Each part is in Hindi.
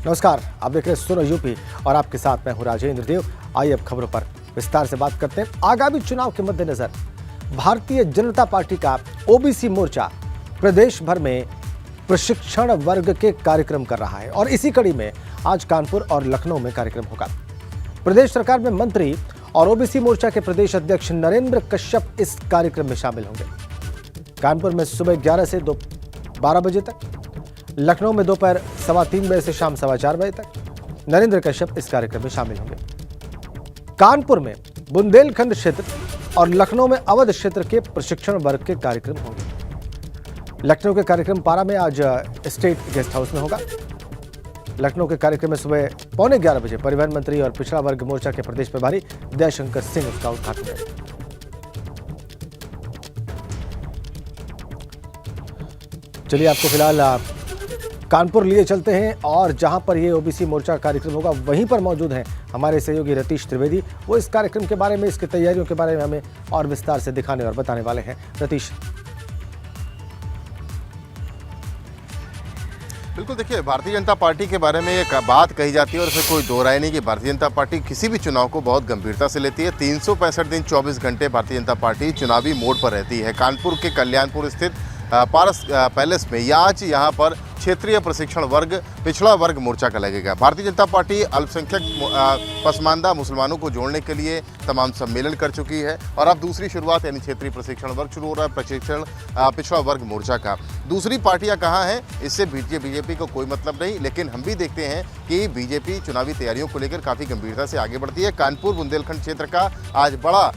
नमस्कार, आप देख रहे हैं सुनो यूपी और आपके साथ मैं हूं राजेंद्र देव। आइए अब खबरों पर विस्तार से बात करते हैं। आगामी चुनाव के मद्देनजर भारतीय जनता पार्टी का ओबीसी मोर्चा प्रदेश भर में प्रशिक्षण वर्ग के कार्यक्रम कर रहा है और इसी कड़ी में आज कानपुर और लखनऊ में कार्यक्रम होगा। प्रदेश सरकार में मंत्री और ओबीसी मोर्चा के प्रदेश अध्यक्ष नरेंद्र कश्यप इस कार्यक्रम में शामिल होंगे। कानपुर में सुबह 11 से 12 बजे तक, लखनऊ में दोपहर 3:15 बजे से शाम 4:15 बजे तक नरेंद्र कश्यप इस कार्यक्रम में शामिल होंगे। कानपुर में बुंदेलखंड क्षेत्र और लखनऊ में अवध क्षेत्र के प्रशिक्षण वर्ग के कार्यक्रम होंगे। लखनऊ के कार्यक्रम पारा में आज स्टेट गेस्ट हाउस में होगा। लखनऊ के कार्यक्रम में सुबह 11:15 बजे परिवहन मंत्री और पिछड़ा वर्ग मोर्चा के प्रदेश प्रभारी दयाशंकर सिंह उसका उद्घाटन करेंगे। चलिए आपको फिलहाल कानपुर लिए चलते हैं और जहां पर ये ओबीसी मोर्चा कार्यक्रम होगा वहीं पर मौजूद हैं हमारे सहयोगी रतीश त्रिवेदी। वो इस कार्यक्रम के बारे में, इसकी तैयारियों के बारे में हमें और विस्तार से दिखाने और बताने वाले हैं। रतीश। बिल्कुल, देखिए, भारतीय जनता पार्टी के बारे में एक बात कही जाती है और इसमें कोई दो राय नहीं कि भारतीय जनता पार्टी किसी भी चुनाव को बहुत गंभीरता से लेती है। 365 दिन 24 घंटे भारतीय जनता पार्टी चुनावी मोड पर रहती है। कानपुर के कल्याणपुर स्थित पारस पैलेस में आज यहाँ पर क्षेत्रीय प्रशिक्षण वर्ग पिछड़ा वर्ग मोर्चा का लगेगा। भारतीय जनता पार्टी अल्पसंख्यक पसमानदा मुसलमानों को जोड़ने के लिए तमाम सम्मेलन कर चुकी है और अब दूसरी शुरुआत यानी क्षेत्रीय प्रशिक्षण वर्ग शुरू हो रहा है प्रशिक्षण पिछड़ा वर्ग मोर्चा का। दूसरी पार्टियां कहाँ हैं, इससे बीजेपी को कोई मतलब नहीं, लेकिन हम भी देखते हैं कि बीजेपी चुनावी तैयारियों को लेकर काफ़ी गंभीरता से आगे बढ़ती है। कानपुर बुंदेलखंड क्षेत्र का आज बड़ा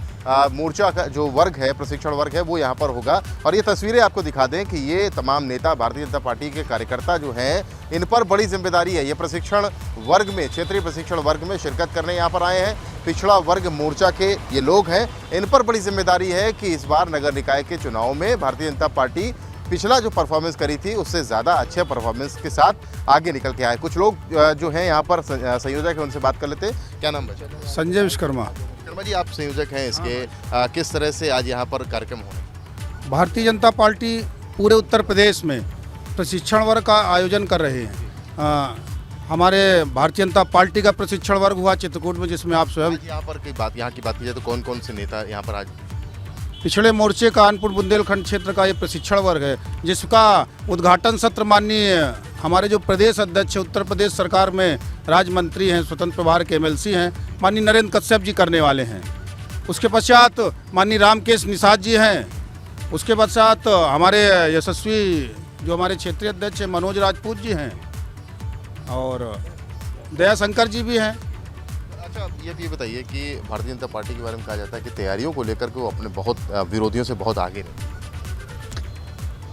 मोर्चा का जो वर्ग है, प्रशिक्षण वर्ग है, वो यहाँ पर होगा। और ये तस्वीरें आपको दिखा दें कि ये तमाम नेता, भारतीय जनता पार्टी के कार्यकर्ता जो हैं, इन पर बड़ी जिम्मेदारी है। ये प्रशिक्षण वर्ग में, क्षेत्रीय प्रशिक्षण वर्ग में शिरकत करने यहाँ पर आए हैं। पिछड़ा वर्ग मोर्चा के ये लोग हैं, इन पर बड़ी जिम्मेदारी है कि इस बार नगर निकाय के चुनाव में भारतीय जनता पार्टी पिछला जो परफॉर्मेंस करी थी उससे ज़्यादा अच्छे परफॉर्मेंस के साथ आगे निकल के आए। कुछ लोग जो हैं यहाँ पर संयोजक हैं, उनसे बात कर लेते हैं। क्या नाम है? संजय विश्वकर्मा। विश्वकर्मा जी, आप संयोजक हैं इसके, किस तरह से आज यहाँ पर कार्यक्रम होने? भारतीय जनता पार्टी पूरे उत्तर प्रदेश में प्रशिक्षण वर्ग का आयोजन कर रहे हैं। हमारे भारतीय जनता पार्टी का प्रशिक्षण वर्ग हुआ चित्रकूट में, जिसमें आप स्वयं यहाँ की बात की जाए तो कौन कौन से नेता यहाँ पर आज? पिछड़े मोर्चे कानपुर बुंदेलखंड क्षेत्र का ये प्रशिक्षण वर्ग है, जिसका उद्घाटन सत्र माननीय हमारे जो प्रदेश अध्यक्ष उत्तर प्रदेश सरकार में राज्य मंत्री हैं, स्वतंत्र प्रभार के MLC हैं, माननीय नरेंद्र कश्यप जी करने वाले हैं। उसके पश्चात माननीय रामकेश निषाद जी हैं। उसके पश्चात हमारे यशस्वी जो हमारे क्षेत्रीय अध्यक्ष मनोज राजपूत जी हैं और दयाशंकर जी भी हैं। अच्छा, ये भी बताइए कि भारतीय जनता पार्टी के बारे में कहा जाता है कि तैयारियों को लेकर के वो अपने बहुत विरोधियों से बहुत आगे रहते।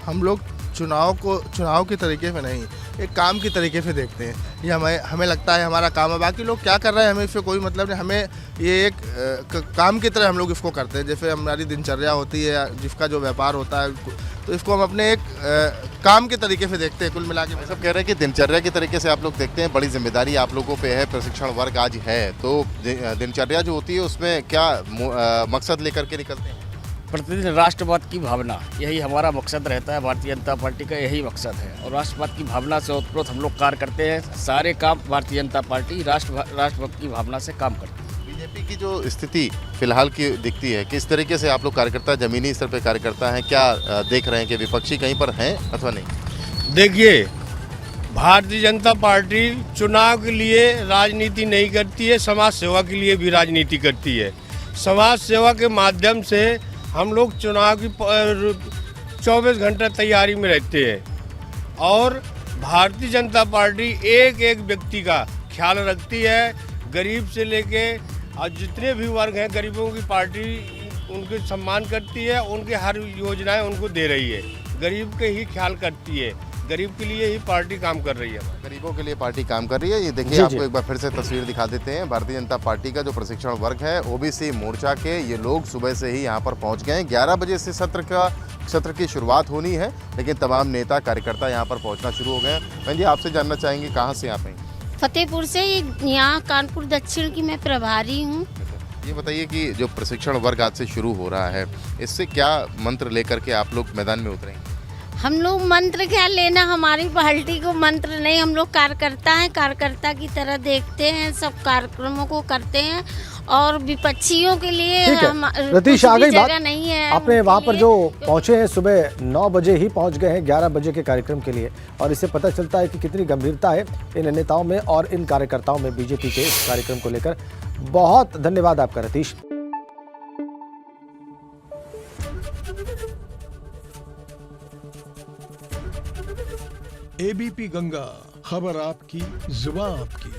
हम लोग चुनाव के तरीके से नहीं, एक काम के तरीके से देखते हैं। ये हमें लगता है हमारा काम है, बाकी लोग क्या कर रहे हैं हमें इससे कोई मतलब नहीं। हमें ये एक काम की तरह हम लोग इसको करते हैं। जैसे हमारी दिनचर्या होती है, जिसका जो व्यापार होता है, तो इसको हम अपने एक काम के तरीके से देखते हैं। कुल मिला के सब कह रहे हैं कि दिनचर्या के तरीके से आप लोग देखते हैं। बड़ी जिम्मेदारी आप लोगों पे है, प्रशिक्षण वर्ग आज है, तो दिनचर्या जो होती है उसमें क्या मकसद लेकर के निकलते हैं? प्रतिदिन राष्ट्रवाद की भावना, यही हमारा मकसद रहता है। भारतीय जनता पार्टी का यही मकसद है और राष्ट्रवाद की भावना से ओतप्रोत हम लोग कार्य करते हैं। सारे काम भारतीय जनता पार्टी राष्ट्रभक्त की भावना से काम करती है। बीजेपी की जो स्थिति फिलहाल की दिखती है, किस तरीके से आप लोग कार्यकर्ता, जमीनी स्तर पर कार्यकर्ता हैं, क्या देख रहे हैं कि विपक्षी कहीं पर हैं अथवा नहीं? देखिए, भारतीय जनता पार्टी चुनाव के लिए राजनीति नहीं करती है, समाज सेवा के लिए भी राजनीति करती है। समाज सेवा के माध्यम से हम लोग चुनाव की 24 घंटा तैयारी में रहते हैं और भारतीय जनता पार्टी एक एक व्यक्ति का ख्याल रखती है। गरीब से लेके और जितने भी वर्ग हैं, गरीबों की पार्टी उनके सम्मान करती है, उनके हर योजनाएं उनको दे रही है। गरीब के ही ख्याल करती है, गरीब के लिए ही पार्टी काम कर रही है। गरीबों के लिए पार्टी काम कर रही है। ये देखिए, आपको एक बार फिर से तस्वीर दिखा देते हैं। भारतीय जनता पार्टी का जो प्रशिक्षण वर्ग है, ओबीसी मोर्चा के ये लोग सुबह से ही यहाँ पर पहुँच गए हैं। 11 बजे से सत्र की शुरुआत होनी है, लेकिन तमाम नेता कार्यकर्ता यहाँ पर पहुँचना शुरू हो गए हैं। बहन जी, आपसे जानना चाहेंगे कहाँ से आप हैं? फतेहपुर से, यहाँ कानपुर दक्षिण की मैं प्रभारी हूँ। ये बताइए कि जो प्रशिक्षण वर्ग आज से शुरू हो रहा है, इससे क्या मंत्र लेकर के आप लोग मैदान में उतरेंगे? हम लोग मंत्र क्या लेना, हमारी पार्टी को मंत्र नहीं, हम लोग कार्यकर्ता हैं, कार्यकर्ता की तरह देखते हैं, सब कार्यक्रमों को करते हैं और विपक्षियों के लिए ठीक है रतीश, आ गई बात। नहीं है आपने उनके वहाँ पर लिए, जो क्योंकि पहुँचे हैं सुबह 9 बजे ही पहुँच गए हैं 11 बजे के कार्यक्रम के लिए, और इससे पता चलता है कि कितनी गंभीरता है इन नेताओं में और इन कार्यकर्ताओं में बीजेपी के इस कार्यक्रम को लेकर। बहुत धन्यवाद आपका रतीश। एबीपी गंगा, खबर आपकी, जुबान आपकी।